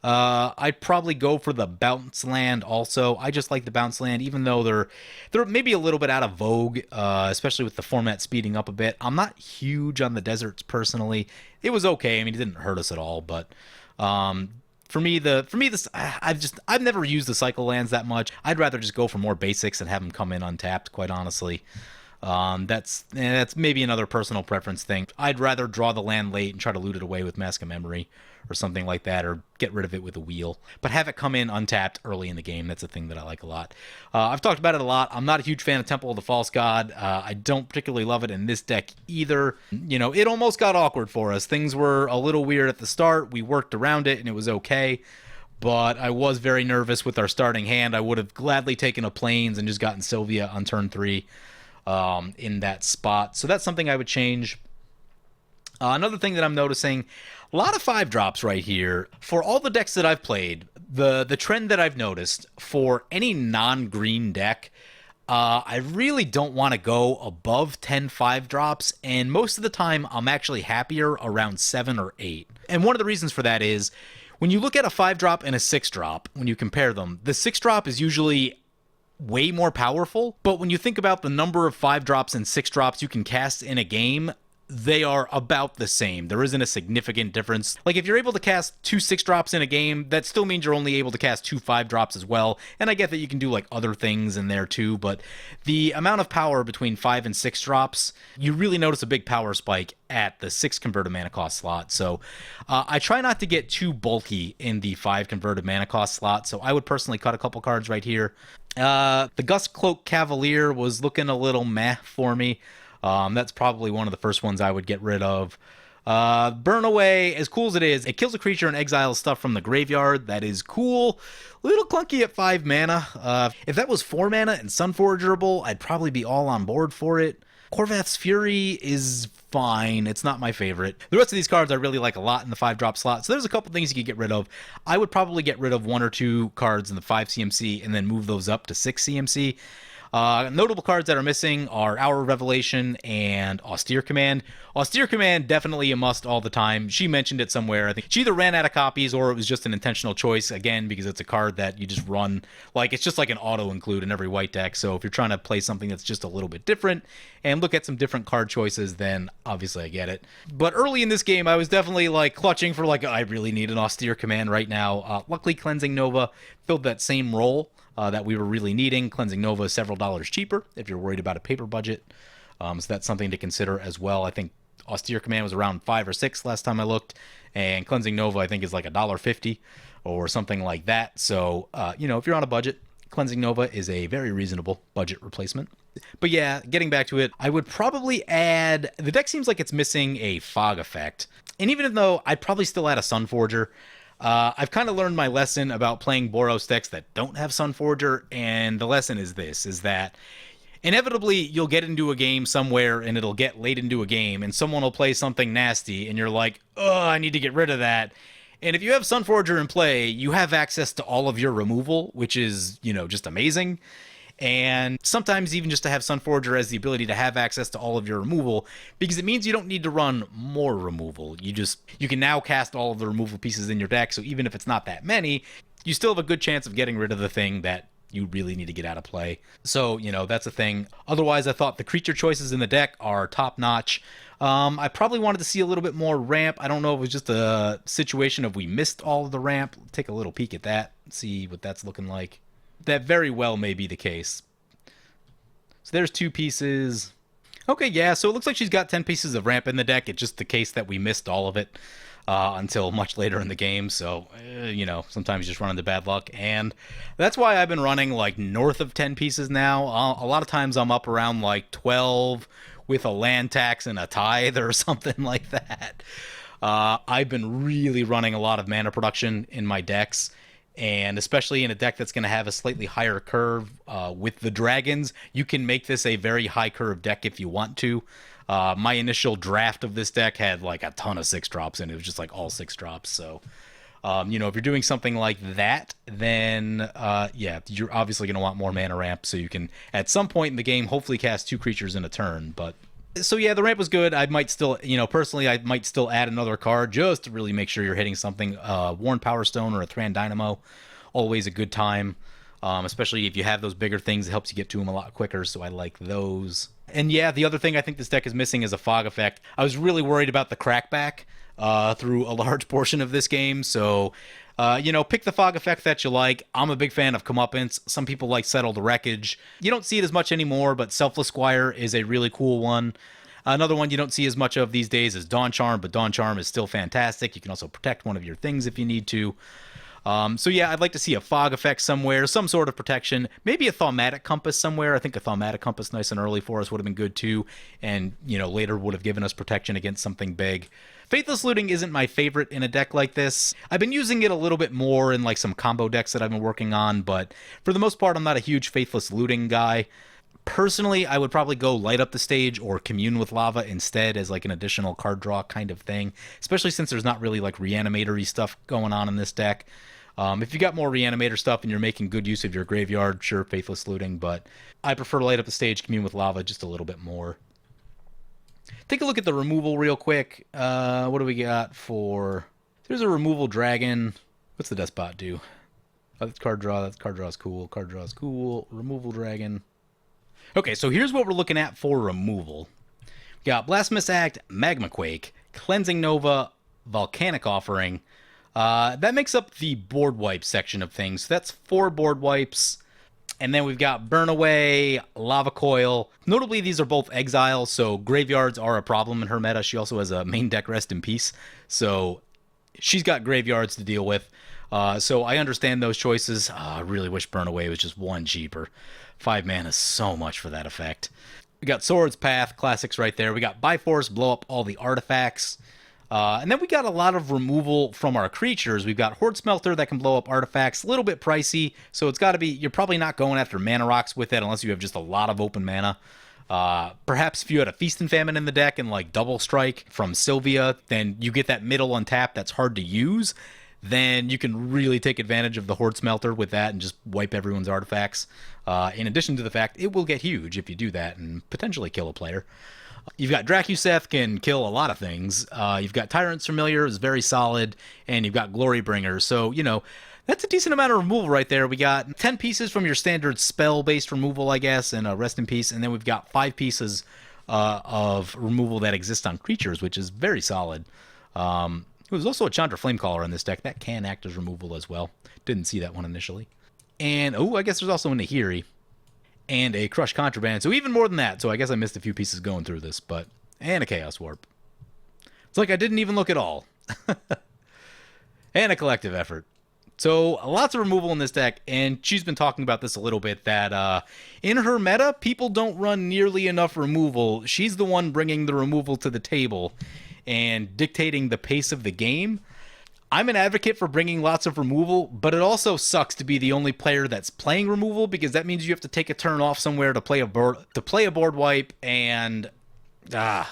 I'd probably go for the bounce land also. I just like the bounce land, even though they're maybe a little bit out of vogue, especially with the format speeding up a bit. I'm not huge on the deserts personally. It was okay. I mean, it didn't hurt us at all, but for me, I've never used the cycle lands that much. I'd rather just go for more basics and have them come in untapped, quite honestly. That's maybe another personal preference thing. I'd rather draw the land late and try to loot it away with Mask of Memory or something like that, or get rid of it with a wheel. But have it come in untapped early in the game. That's a thing that I like a lot. I've talked about it a lot. I'm not a huge fan of Temple of the False God. I don't particularly love it in this deck either. You know, it almost got awkward for us. Things were a little weird at the start. We worked around it, and it was okay. But I was very nervous with our starting hand. I would have gladly taken a Plains and just gotten Sylvia on turn 3 in that spot. So that's something I would change. Another thing that I'm noticing, a lot of 5-drops right here. For all the decks that I've played, the trend that I've noticed for any non-green deck, I really don't want to go above 10 5-drops, and most of the time I'm actually happier around 7 or 8. And one of the reasons for that is, when you look at a 5-drop and a 6-drop, when you compare them, the 6-drop is usually way more powerful, but when you think about the number of 5-drops and 6-drops you can cast in a game, they are about the same. There isn't a significant difference. Like, if you're able to cast 2 6-drops in a game, that still means you're only able to cast 2 5-drops as well. And I get that you can do, like, other things in there too, but the amount of power between 5 and 6 drops, you really notice a big power spike at the 6 converted mana cost slot. So I try not to get too bulky in the 5 converted mana cost slot, so I would personally cut a couple cards right here. The Gust Cloak Cavalier was looking a little meh for me. That's probably one of the first ones I would get rid of. Burn Away, as cool as it is, it kills a creature and exiles stuff from the graveyard. That is cool. A little clunky at 5 mana. If that was 4 mana and Sunforgerable, I'd probably be all on board for it. Khorvath's Fury is fine. It's not my favorite. The rest of these cards I really like a lot in the 5-drop slot, so there's a couple things you could get rid of. I would probably get rid of 1 or 2 cards in the 5 CMC and then move those up to 6 CMC. Notable cards that are missing are Hour of Revelation and Austere Command. Austere Command, definitely a must all the time. She mentioned it somewhere. I think she either ran out of copies or it was just an intentional choice, again, because it's a card that you just run. Like, it's just like an auto-include in every white deck, so if you're trying to play something that's just a little bit different and look at some different card choices, then obviously I get it. But early in this game, I was definitely, like, clutching for, like, I really need an Austere Command right now. Luckily, Cleansing Nova filled that same role that we were really needing. Cleansing Nova is several dollars cheaper if you're worried about a paper budget. So that's something to consider as well. I think Austere Command was around 5 or 6 last time I looked, and Cleansing Nova I think is like $1.50 or something like that. So, you know, if you're on a budget, Cleansing Nova is a very reasonable budget replacement. But yeah, getting back to it, I would probably add... The deck seems like it's missing a Fog effect. And even though I'd probably still add a Sunforger, I've kind of learned my lesson about playing Boros decks that don't have Sunforger, and the lesson is this, is that inevitably you'll get into a game somewhere and it'll get late into a game and someone will play something nasty and you're like, oh, I need to get rid of that. And if you have Sunforger in play, you have access to all of your removal, which is, you know, just amazing. And sometimes even just to have Sunforger has the ability to have access to all of your removal, because it means you don't need to run more removal. You can now cast all of the removal pieces in your deck, so even if it's not that many, you still have a good chance of getting rid of the thing that you really need to get out of play. So, you know, that's a thing. Otherwise, I thought the creature choices in the deck are top-notch. I probably wanted to see a little bit more ramp. I don't know if it was just a situation of we missed all of the ramp. Take a little peek at that, see what that's looking like. That very well may be the case. So there's 2 pieces. Okay, yeah, so it looks like she's got 10 pieces of ramp in the deck. It's just the case that we missed all of it until much later in the game. So, you know, sometimes you just run into bad luck. And that's why I've been running, like, north of 10 pieces now. A lot of times I'm up around, like, 12 with a land tax and a tithe or something like that. I've been really running a lot of mana production in my decks. And especially in a deck that's going to have a slightly higher curve with the dragons, you can make this a very high curve deck if you want to. My initial draft of this deck had like a ton of 6-drops and it was just like all 6-drops. So, you know, if you're doing something like that, then yeah, you're obviously going to want more mana ramp so you can, at some point in the game, hopefully cast 2 creatures in a turn. But so yeah, the ramp was good. I might still, you know, personally, I might still add another card just to really make sure you're hitting something. Worn Power Stone or a Thran Dynamo, always a good time. Especially if you have those bigger things, it helps you get to them a lot quicker, so I like those. And yeah, the other thing I think this deck is missing is a Fog effect. I was really worried about the crackback through a large portion of this game, so Pick the fog effect that you like. I'm a big fan of Comeuppance. Some people like Settle the Wreckage. You don't see it as much anymore, but Selfless Squire is a really cool one. Another one you don't see as much of these days is Dawn Charm, but Dawn Charm is still fantastic. You can also protect one of your things if you need to. So yeah, I'd like to see a fog effect somewhere, some sort of protection, maybe a Thaumatic Compass somewhere. I think a Thaumatic Compass nice and early for us would have been good too, and, later would have given us protection against something big. Faithless Looting isn't my favorite in a deck like this. I've been using it a little bit more in like some combo decks that I've been working on, but for the most part, I'm not a huge Faithless Looting guy. Personally, I would probably go Light Up the Stage or Commune with Lava instead as like an additional card draw kind of thing, especially since there's not really like Reanimator-y stuff going on in this deck. If you got more Reanimator stuff and you're making good use of your graveyard, sure, Faithless Looting, but I prefer Light Up the Stage, Commune with Lava just a little bit more. Take a look at the removal real quick. What do we got for... There's a removal dragon. What's the Despot do? Oh, that's card draw. That card draw is cool. Card draw is cool. Removal dragon. Okay, so here's what we're looking at for removal. We got Blasphemous Act, Magma Quake, Cleansing Nova, Volcanic Offering. That makes up the board wipe section of things. So that's 4 board wipes. And then we've got Burn Away, Lava Coil. Notably, these are both exile, so graveyards are a problem in her meta. She also has a main deck Rest in Peace, so she's got graveyards to deal with. So I understand those choices. I really wish Burn Away was just 1 cheaper. 5 mana is so much for that effect. We got Swords Path, classics right there. We got Byforce, blow up all the artifacts. And then we got a lot of removal from our creatures. We've got Horde Smelter that can blow up artifacts. A little bit pricey, so it's got to be... You're probably not going after Mana Rocks with it unless you have just a lot of open mana. Perhaps if you had a Feast and Famine in the deck and like Double Strike from Sylvia, then you get that middle untap that's hard to use. Then you can really take advantage of the Horde Smelter with that and just wipe everyone's artifacts. In addition to the fact it will get huge if you do that and potentially kill a player. You've got Dracuseth, can kill a lot of things. You've got Tyrant's Familiar, is very solid. And you've got Glorybringer. So, that's a decent amount of removal right there. We got 10 pieces from your standard spell-based removal, I guess, and Rest in Peace. And then we've got 5 pieces of removal that exist on creatures, which is very solid. There's also a Chandra Flamecaller in this deck. That can act as removal as well. Didn't see that one initially. And, I guess there's also a Nahiri. And a Crush Contraband, so even more than that. So I guess I missed a few pieces going through this, but... And a Chaos Warp. It's like I didn't even look at all. And a Collective Effort. So lots of removal in this deck, and she's been talking about this a little bit, that in her meta, people don't run nearly enough removal. She's the one bringing the removal to the table and dictating the pace of the game. I'm an advocate for bringing lots of removal, but it also sucks to be the only player that's playing removal, because that means you have to take a turn off somewhere to play a board wipe, and it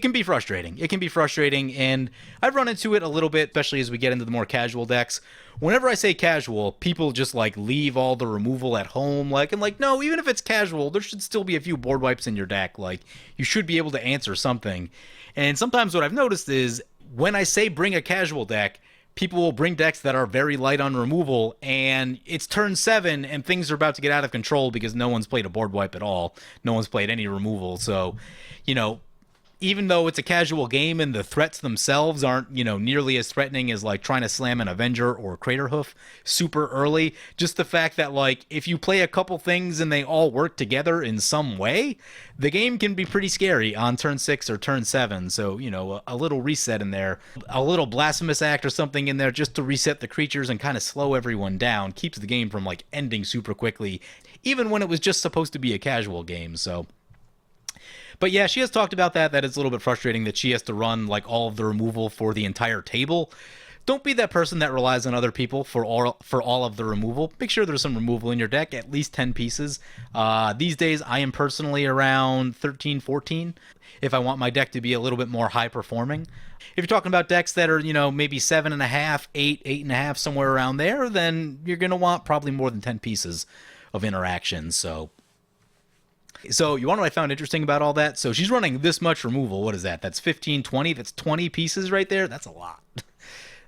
can be frustrating. It can be frustrating, and I've run into it a little bit, especially as we get into the more casual decks. Whenever I say casual, people just like leave all the removal at home, no, even if it's casual, there should still be a few board wipes in your deck. Like, you should be able to answer something. And sometimes what I've noticed is, when I say bring a casual deck, people will bring decks that are very light on removal, and it's turn 7, and things are about to get out of control because no one's played a board wipe at all. No one's played any removal, so, even though it's a casual game and the threats themselves aren't, nearly as threatening as, like, trying to slam an Avenger or Craterhoof super early, just the fact that, like, if you play a couple things and they all work together in some way, the game can be pretty scary on turn 6 or turn 7. So, a little reset in there, a little Blasphemous Act or something in there just to reset the creatures and kind of slow everyone down, keeps the game from, like, ending super quickly, even when it was just supposed to be a casual game, so... But yeah, she has talked about that it's a little bit frustrating that she has to run like all of the removal for the entire table. Don't be that person that relies on other people for all of the removal. Make sure there's some removal in your deck, at least 10 pieces. These days, I am personally around 13, 14, if I want my deck to be a little bit more high-performing. If you're talking about decks that are, maybe 7.5, 8, 8.5, somewhere around there, then you're going to want probably more than 10 pieces of interaction, So you want to know what I found interesting about all that? So she's running this much removal. What is that? That's 15, 20. That's 20 pieces right there. That's a lot.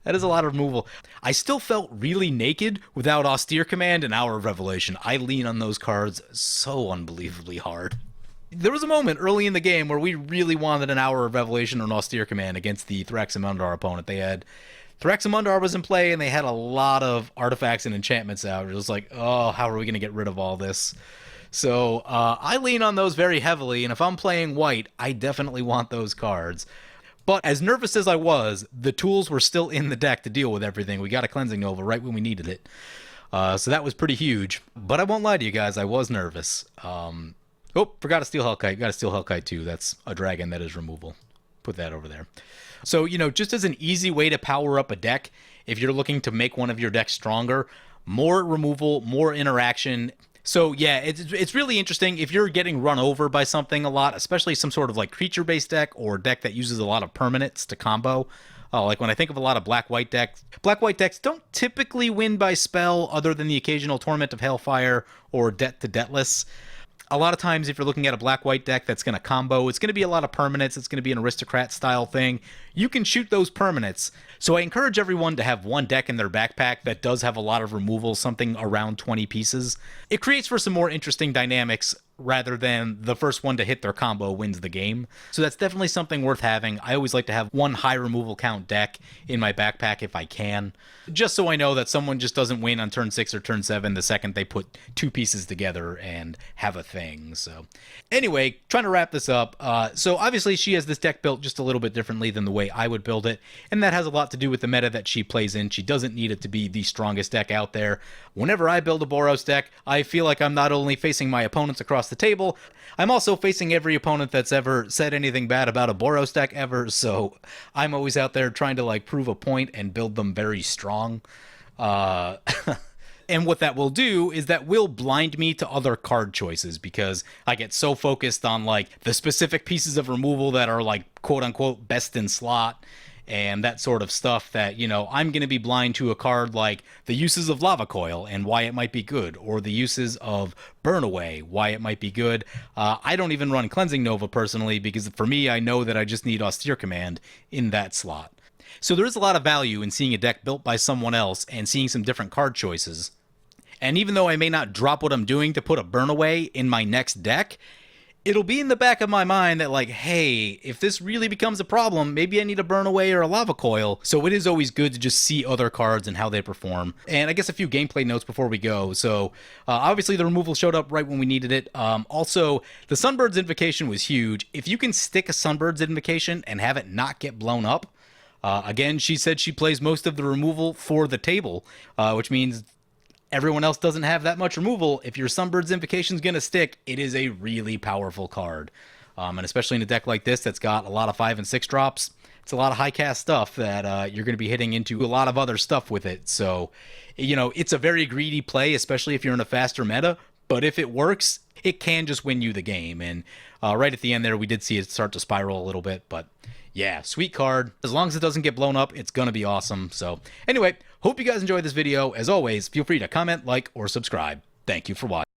That is a lot of removal. I still felt really naked without Austere Command and Hour of Revelation. I lean on those cards so unbelievably hard. There was a moment early in the game where we really wanted an Hour of Revelation or an Austere Command against the Thraximundar opponent. They had Thraximundar was in play, and they had a lot of artifacts and enchantments out. It was like, oh, how are we going to get rid of all this? So I lean on those very heavily, and if I'm playing white, I definitely want those cards. But as nervous as I was, the tools were still in the deck to deal with everything. We got a Cleansing Nova right when we needed it. So that was pretty huge. But I won't lie to you guys, I was nervous. Oh, forgot a Steel Hellkite. Got a Steel Hellkite too. That's a dragon that is removal. Put that over there. So, you know, just as an easy way to power up a deck, if you're looking to make one of your decks stronger, more removal, more interaction. So, yeah, it's really interesting if you're getting run over by something a lot, especially some sort of like creature-based deck or deck that uses a lot of permanents to combo. Like when I think of a lot of black-white decks don't typically win by spell other than the occasional Torment of Hailfire or Debt to Deathless. A lot of times, if you're looking at a black-white deck that's going to combo, it's going to be a lot of permanents. It's going to be an aristocrat-style thing. You can shoot those permanents. So I encourage everyone to have one deck in their backpack that does have a lot of removal, something around 20 pieces. It creates for some more interesting dynamics rather than the first one to hit their combo wins the game. So that's definitely something worth having. I always like to have one high removal count deck in my backpack if I can, just so I know that someone just doesn't win on turn 6 or turn 7 the second they put two pieces together and have a thing. So anyway, trying to wrap this up. So obviously she has this deck built just a little bit differently than the way I would build it, and that has a lot to do with the meta that she plays in. She doesn't need it to be the strongest deck out there. Whenever I build a Boros deck, I feel like I'm not only facing my opponents across the table, I'm also facing every opponent that's ever said anything bad about a Boros deck ever, so I'm always out there trying to like prove a point and build them very strong. And what that will do is that will blind me to other card choices because I get so focused on like the specific pieces of removal that are like quote unquote best in slot and that sort of stuff that, you know, I'm going to be blind to a card like the uses of Lava Coil and why it might be good, or the uses of Burn Away, why it might be good. I don't even run Cleansing Nova personally because for me, I know that I just need Austere Command in that slot. So there is a lot of value in seeing a deck built by someone else and seeing some different card choices. And even though I may not drop what I'm doing to put a Burn Away in my next deck, it'll be in the back of my mind that like, hey, if this really becomes a problem, maybe I need a Burn Away or a Lava Coil. So it is always good to just see other cards and how they perform. And I guess a few gameplay notes before we go. So obviously the removal showed up right when we needed it. Also, the Sunbird's Invocation was huge. If you can stick a Sunbird's Invocation and have it not get blown up, again, she said she plays most of the removal for the table, which means everyone else doesn't have that much removal. If your Sunbird's Invocation's going to stick, it is a really powerful card. And especially in a deck like this that's got a lot of 5 and 6 drops, it's a lot of high cast stuff that you're going to be hitting into a lot of other stuff with it. So, you know, it's a very greedy play, especially if you're in a faster meta. But if it works, it can just win you the game. And right at the end there, we did see it start to spiral a little bit. But yeah, sweet card. As long as it doesn't get blown up, it's going to be awesome. So anyway, hope you guys enjoyed this video. As always, feel free to comment, like, or subscribe. Thank you for watching.